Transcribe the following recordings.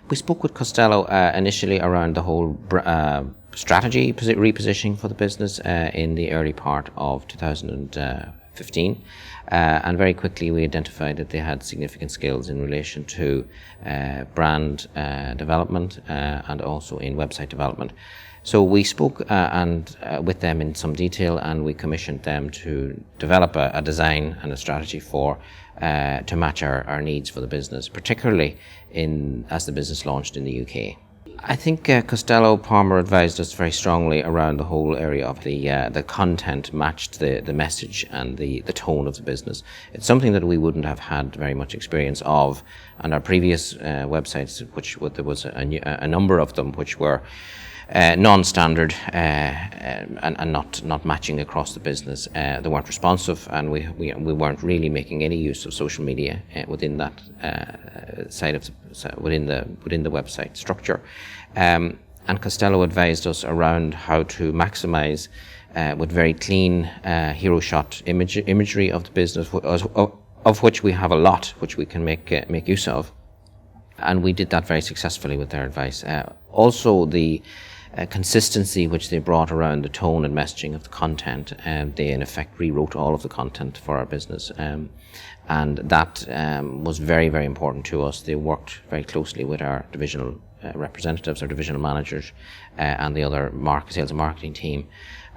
We spoke with Costello initially around the whole strategy repositioning for the business in the early part of 2015. And very quickly we identified that they had significant skills in relation to brand development and also in website development. So we spoke with them in some detail, and we commissioned them to develop a design and a strategy to match our needs for the business, particularly as the business launched in the UK. I think Costello Palmer advised us very strongly around the whole area of the content matched the message and the tone of the business. It's something that we wouldn't have had very much experience of, and our previous websites, there was a number of them which were non-standard and not matching across the business. They weren't responsive, and we weren't really making any use of social media within that within the website structure. And Costello advised us around how to maximise with very clean hero shot imagery of the business, of which we have a lot, which we can make use of, and we did that very successfully with their advice. Also, the consistency which they brought around the tone and messaging of the content, they in effect rewrote all of the content for our business, and that was very, very important to us. They worked very closely with our divisional representatives, our divisional managers, and the other sales and marketing team,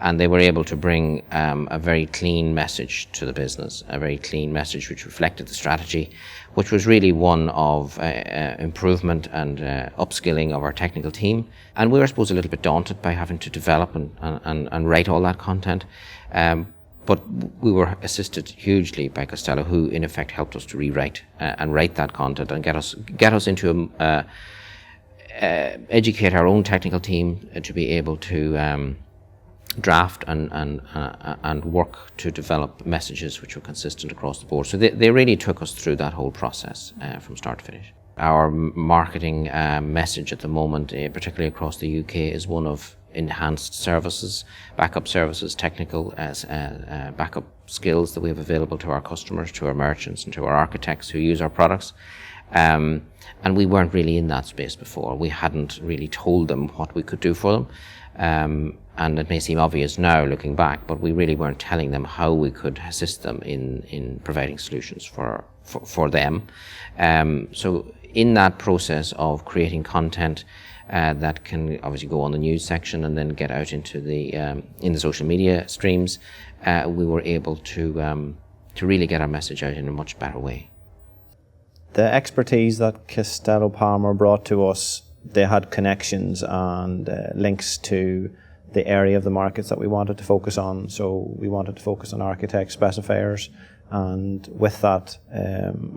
and they were able to bring a very clean message to the business, a very clean message which reflected the strategy, which was really one of improvement and upskilling of our technical team. And we were, I suppose, a little bit daunted by having to develop and write all that content. But we were assisted hugely by Costello, who in effect helped us to rewrite and write that content and get us into educate our own technical team to be able to draft and work to develop messages which were consistent across the board. So they really took us through that whole process from start to finish. Our marketing message at the moment, particularly across the UK, is one of enhanced services, backup services, technical backup skills that we have available to our customers, to our merchants and to our architects who use our products. And we weren't really in that space before. We hadn't really told them what we could do for them. And it may seem obvious now looking back, but we really weren't telling them how we could assist them in providing solutions for them. So in that process of creating content that can obviously go on the news section and then get out into in the social media streams, we were able to really get our message out in a much better way. The expertise that Costello Palmer brought to us, they had connections and links to the area of the markets that we wanted to focus on. So we wanted to focus on architects, specifiers, and with that,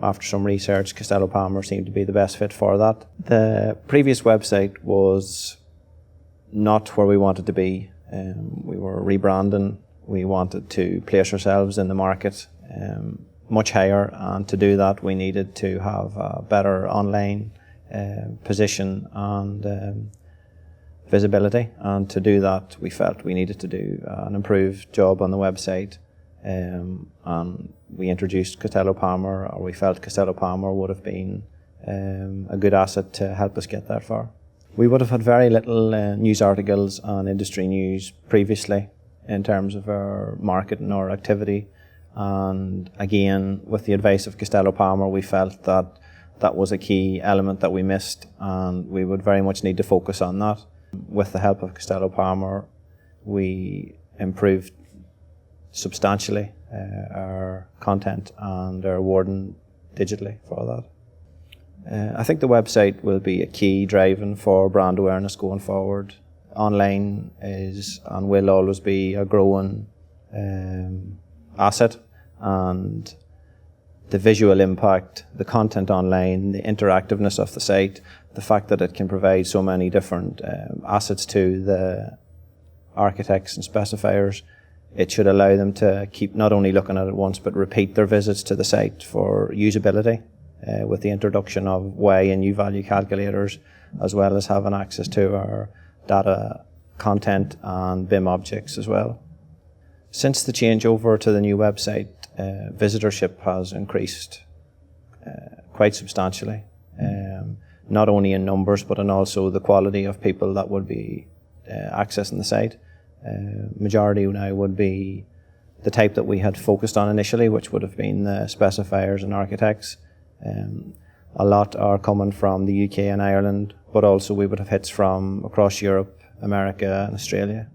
after some research, Costello Palmer seemed to be the best fit for that. The previous website was not where we wanted to be. We were rebranding. We wanted to place ourselves in the market much higher, and to do that we needed to have a better online position and visibility, and to do that we felt we needed to do an improved job on the website, and we introduced Costello Palmer, or we felt Costello Palmer would have been a good asset to help us get that far. We would have had very little news articles on industry news previously in terms of our marketing or activity, and again with the advice of Costello Palmer we felt that that was a key element that we missed, and we would very much need to focus on that. With the help of Costello Palmer, we improved substantially our content and our wording digitally for that. I think the website will be a key driving for brand awareness going forward. Online is and will always be a growing asset, and the visual impact, the content online, the interactiveness of the site, the fact that it can provide so many different assets to the architects and specifiers, it should allow them to keep not only looking at it once but repeat their visits to the site for usability, with the introduction of Y and U value calculators, as well as having access to our data content and BIM objects as well. Since the changeover to the new website, visitorship has increased quite substantially. not only in numbers but in also the quality of people that would be accessing the site. Majority now would be the type that we had focused on initially, which would have been the specifiers and architects. A lot are coming from the UK and Ireland, but also we would have hits from across Europe, America and Australia.